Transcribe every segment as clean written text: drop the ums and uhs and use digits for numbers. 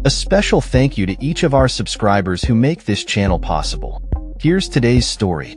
A special thank you to each of our subscribers who make this channel possible. Here's today's story.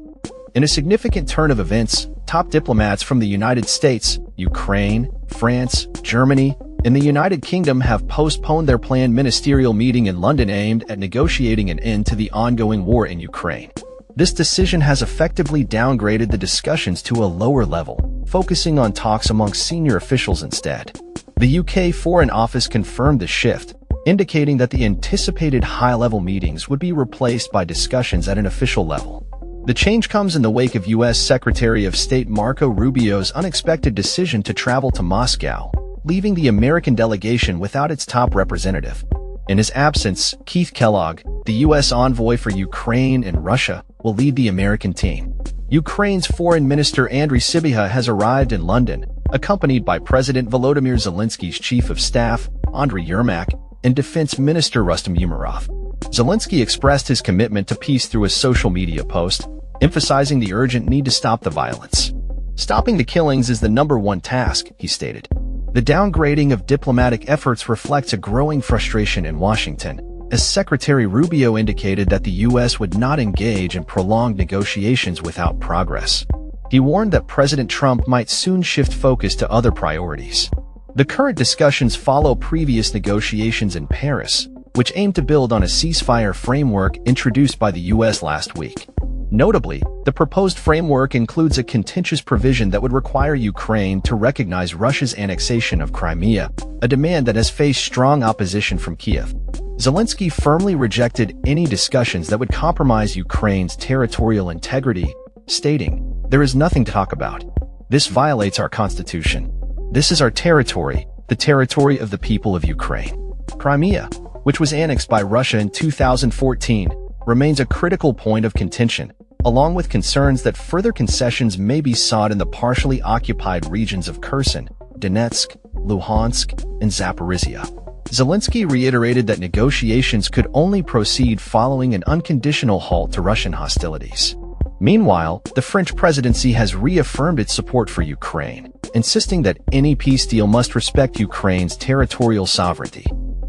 In a significant turn of events, top diplomats from the United States, Ukraine, France, Germany, and the United Kingdom have postponed their planned ministerial meeting in London aimed at negotiating an end to the ongoing war in Ukraine. This decision has effectively downgraded the discussions to a lower level, focusing on talks among senior officials instead. The UK Foreign Office confirmed the shift, indicating that the anticipated high-level meetings would be replaced by discussions at an official level. The change comes in the wake of U.S. Secretary of State Marco Rubio's unexpected decision to travel to Moscow, leaving the American delegation without its top representative. In his absence, Keith Kellogg, the U.S. envoy for Ukraine and Russia, will lead the American team. Ukraine's Foreign Minister Andriy Sybiha has arrived in London, accompanied by President Volodymyr Zelensky's Chief of Staff, Andriy Yermak, and Defense Minister Rustem Umerov. Zelensky expressed his commitment to peace through a social media post, emphasizing the urgent need to stop the violence. Stopping the killings is the #1 task, he stated. The downgrading of diplomatic efforts reflects a growing frustration in Washington, as Secretary Rubio indicated that the U.S. would not engage in prolonged negotiations without progress. He warned that President Trump might soon shift focus to other priorities. The current discussions follow previous negotiations in Paris, which aimed to build on a ceasefire framework introduced by the U.S. last week. Notably, the proposed framework includes a contentious provision that would require Ukraine to recognize Russia's annexation of Crimea, a demand that has faced strong opposition from Kiev. Zelensky firmly rejected any discussions that would compromise Ukraine's territorial integrity, stating, "There is nothing to talk about. This violates our constitution. This is our territory, the territory of the people of Ukraine." Crimea, which was annexed by Russia in 2014, remains a critical point of contention, along with concerns that further concessions may be sought in the partially occupied regions of Kherson, Donetsk, Luhansk, and Zaporizhia. Zelensky reiterated that negotiations could only proceed following an unconditional halt to Russian hostilities. Meanwhile, the French presidency has reaffirmed its support for Ukraine, insisting that any peace deal must respect Ukraine's territorial sovereignty.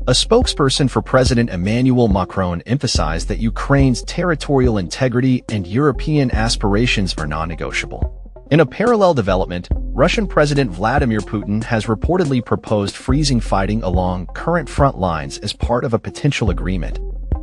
A spokesperson for President Emmanuel Macron emphasized that Ukraine's territorial integrity and European aspirations are non-negotiable. In a parallel development, Russian President Vladimir Putin has reportedly proposed freezing fighting along current front lines as part of a potential agreement,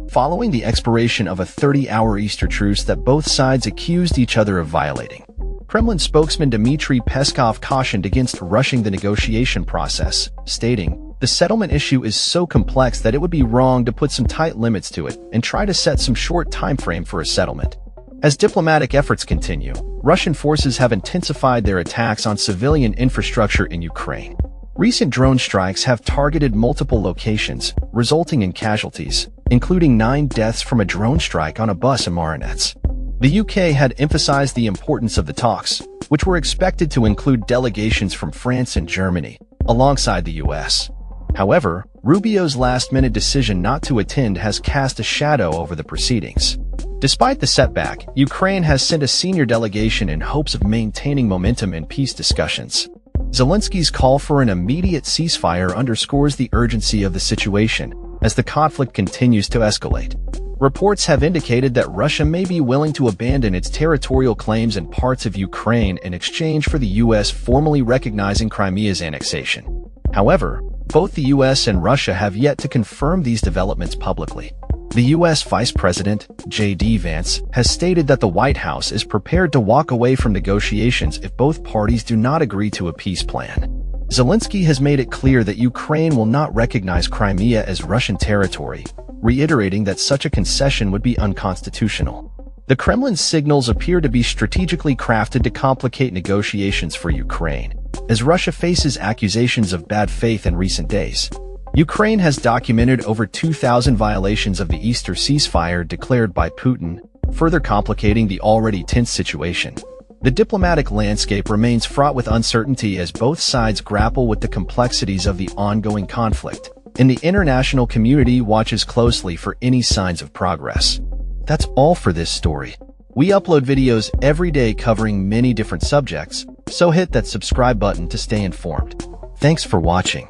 following the expiration of a 30-hour Easter truce that both sides accused each other of violating. Kremlin spokesman Dmitry Peskov cautioned against rushing the negotiation process, stating, "The settlement issue is so complex that it would be wrong to put some tight limits to it and try to set some short time frame for a settlement." As diplomatic efforts continue, Russian forces have intensified their attacks on civilian infrastructure in Ukraine. Recent drone strikes have targeted multiple locations, resulting in casualties, including 9 deaths from a drone strike on a bus in Marinets. The UK had emphasized the importance of the talks, which were expected to include delegations from France and Germany, alongside the US. However, Rubio's last-minute decision not to attend has cast a shadow over the proceedings. Despite the setback, Ukraine has sent a senior delegation in hopes of maintaining momentum in peace discussions. Zelensky's call for an immediate ceasefire underscores the urgency of the situation, as the conflict continues to escalate. Reports have indicated that Russia may be willing to abandon its territorial claims in parts of Ukraine in exchange for the U.S. formally recognizing Crimea's annexation. However, both the U.S. and Russia have yet to confirm these developments publicly. The U.S. Vice President, J.D. Vance, has stated that the White House is prepared to walk away from negotiations if both parties do not agree to a peace plan. Zelensky has made it clear that Ukraine will not recognize Crimea as Russian territory, reiterating that such a concession would be unconstitutional. The Kremlin's signals appear to be strategically crafted to complicate negotiations for Ukraine, as Russia faces accusations of bad faith in recent days. Ukraine has documented over 2,000 violations of the Easter ceasefire declared by Putin, further complicating the already tense situation. The diplomatic landscape remains fraught with uncertainty as both sides grapple with the complexities of the ongoing conflict, and the international community watches closely for any signs of progress. That's all for this story. We upload videos every day covering many different subjects, so hit that subscribe button to stay informed. Thanks for watching.